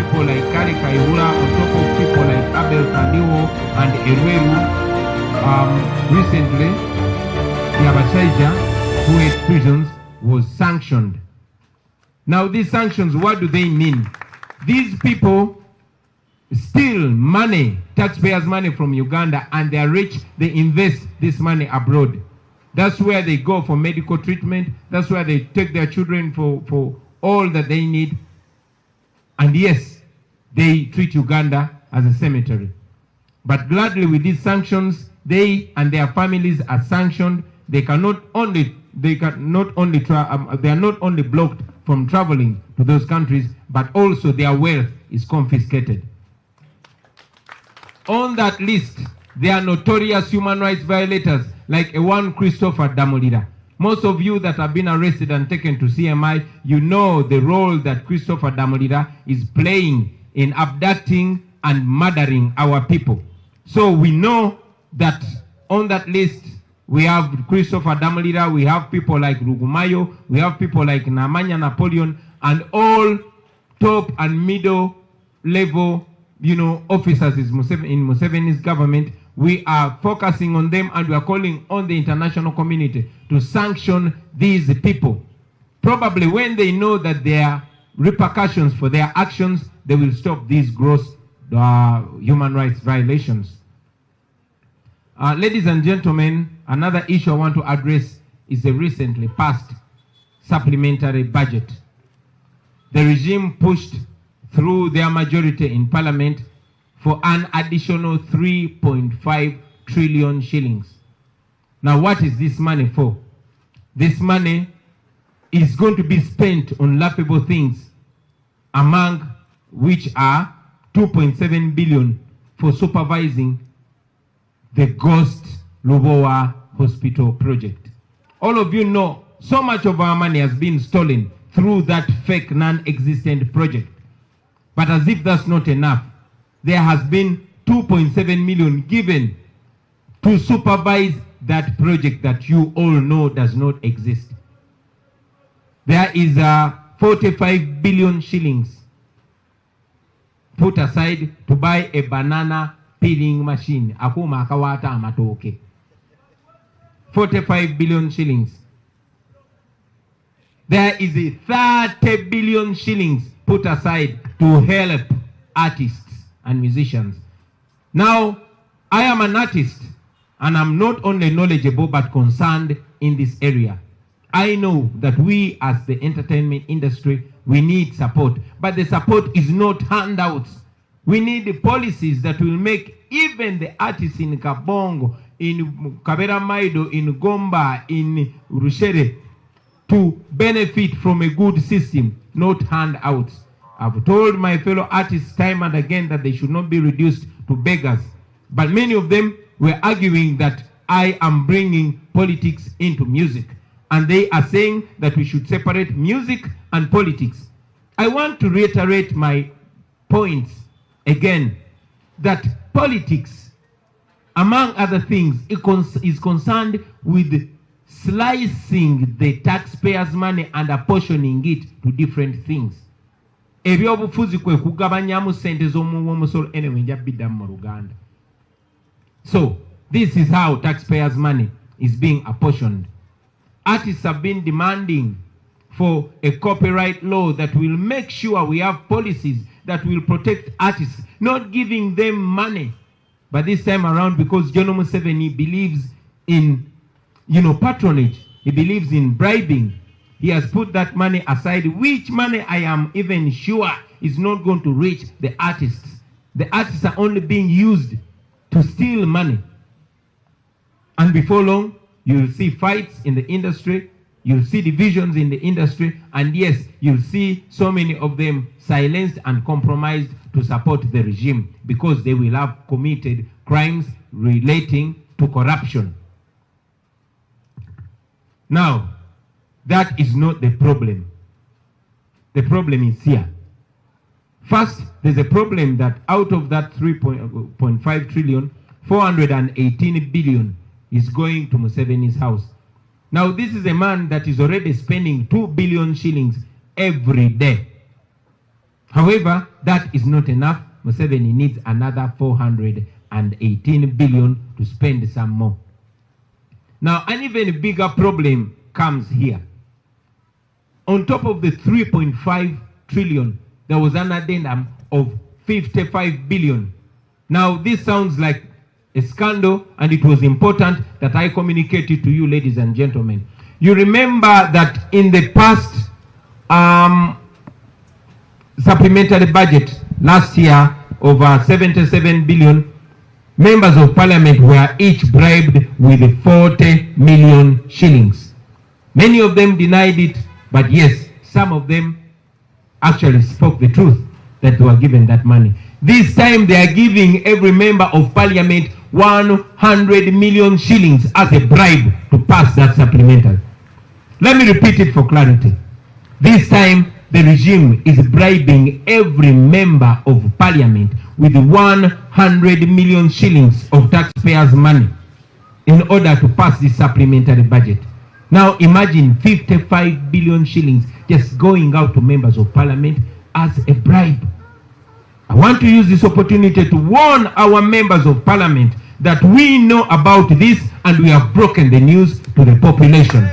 people like Kari Kaihura, on top of people like Abel Kandiwo and Ereru. Recently, the Abachaija, who had prisons, was sanctioned. Now these sanctions, what do they mean? These people steal money, taxpayers' money from Uganda, and they are rich, they invest this money abroad. That's where they go for medical treatment. That's where they take their children for all that they need. And yes, they treat Uganda as a cemetery. But gladly with these sanctions, they and their families are sanctioned. They are not only blocked from traveling to those countries, but also their wealth is confiscated. On that list, there are notorious human rights violators like one Christopher Damolira. Most of you that have been arrested and taken to CMI, you know the role that Christopher Damolira is playing in abducting and murdering our people. So we know that on that list, we have Christopher Damolira, we have people like Rugumayo, we have people like Namanya Napoleon, and all top and middle level, officers in Museveni's government. We are focusing on them, and we are calling on the international community to sanction these people. Probably when they know that there are repercussions for their actions, they will stop these gross human rights violations. Ladies and gentlemen, another issue I want to address is the recently passed supplementary budget. The regime pushed through their majority in parliament for an additional 3.5 trillion shillings. Now, what is this money for? This money is going to be spent on laughable things, among which are 2.7 billion for supervising the Ghost Lubowa Hospital project. All of you know so much of our money has been stolen through that fake non-existent project. But as if that's not enough, there has been 2.7 million given to supervise that project that you all know does not exist. There is 45 billion shillings put aside to buy a banana peeling machine. 45 billion shillings. There is a 30 billion shillings put aside to help artists and musicians. Now, I am an artist, and I'm not only knowledgeable but concerned in this area. I know that we as the entertainment industry, we need support, but the support is not handouts. We need the policies that will make even the artists in Kabongo, in Kabera Maido, in Gomba, in Rushere, to benefit from a good system, not handouts. I've told my fellow artists time and again that they should not be reduced to beggars. But many of them were arguing that I am bringing politics into music. And they are saying that we should separate music and politics. I want to reiterate my points again, that politics, among other things, is concerned with slicing the taxpayers' money and apportioning it to different things. So, this is how taxpayers' money is being apportioned. Artists have been demanding for a copyright law that will make sure we have policies that will protect artists, not giving them money. But this time around, because General Museveni believes in, patronage, he believes in bribing, he has put that money aside, which money I am even sure is not going to reach the artists. The artists are only being used to steal money. And before long, you'll see fights in the industry, you'll see divisions in the industry, and yes, you'll see so many of them silenced and compromised to support the regime because they will have committed crimes relating to corruption. Now, that is not the problem. The problem is here. First, there's a problem that out of that 3.5 trillion, 418 billion is going to Museveni's house. Now, this is a man that is already spending 2 billion shillings every day. However, that is not enough. Museveni needs another 418 billion to spend some more. Now, an even bigger problem comes here. On top of the 3.5 trillion, there was an addendum of 55 billion. Now, this sounds like a scandal, and it was important that I communicate it to you, ladies and gentlemen. You remember that in the past supplementary budget last year, over 77 billion, members of parliament were each bribed with 40 million shillings. Many of them denied it, but yes, some of them actually spoke the truth that they were given that money. This time they are giving every member of parliament 100 million shillings as a bribe to pass that supplementary. Let me repeat it for clarity. This time the regime is bribing every member of parliament with 100 million shillings of taxpayers' money in order to pass this supplementary budget. Now imagine 55 billion shillings just going out to members of parliament as a bribe. I want to use this opportunity to warn our members of parliament that we know about this and we have broken the news to the population.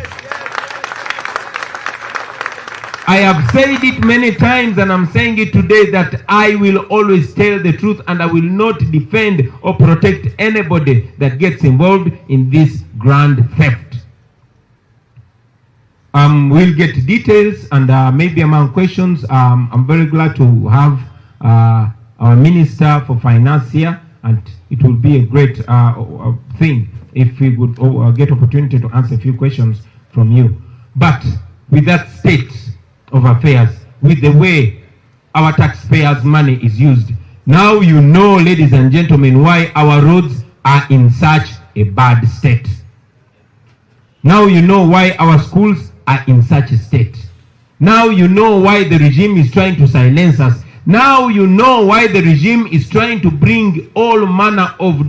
I have said it many times and I'm saying it today that I will always tell the truth and I will not defend or protect anybody that gets involved in this grand theft. We'll get details and maybe among questions. I'm very glad to have our Minister for Finance here, and it will be a great thing if we would get opportunity to answer a few questions from you. But with that state of affairs, with the way our taxpayers' money is used, now you know, ladies and gentlemen, why our roads are in such a bad state. Now you know why our schools are in such a state. Now you know why the regime is trying to silence us. Now you know why the regime is trying to bring all manner of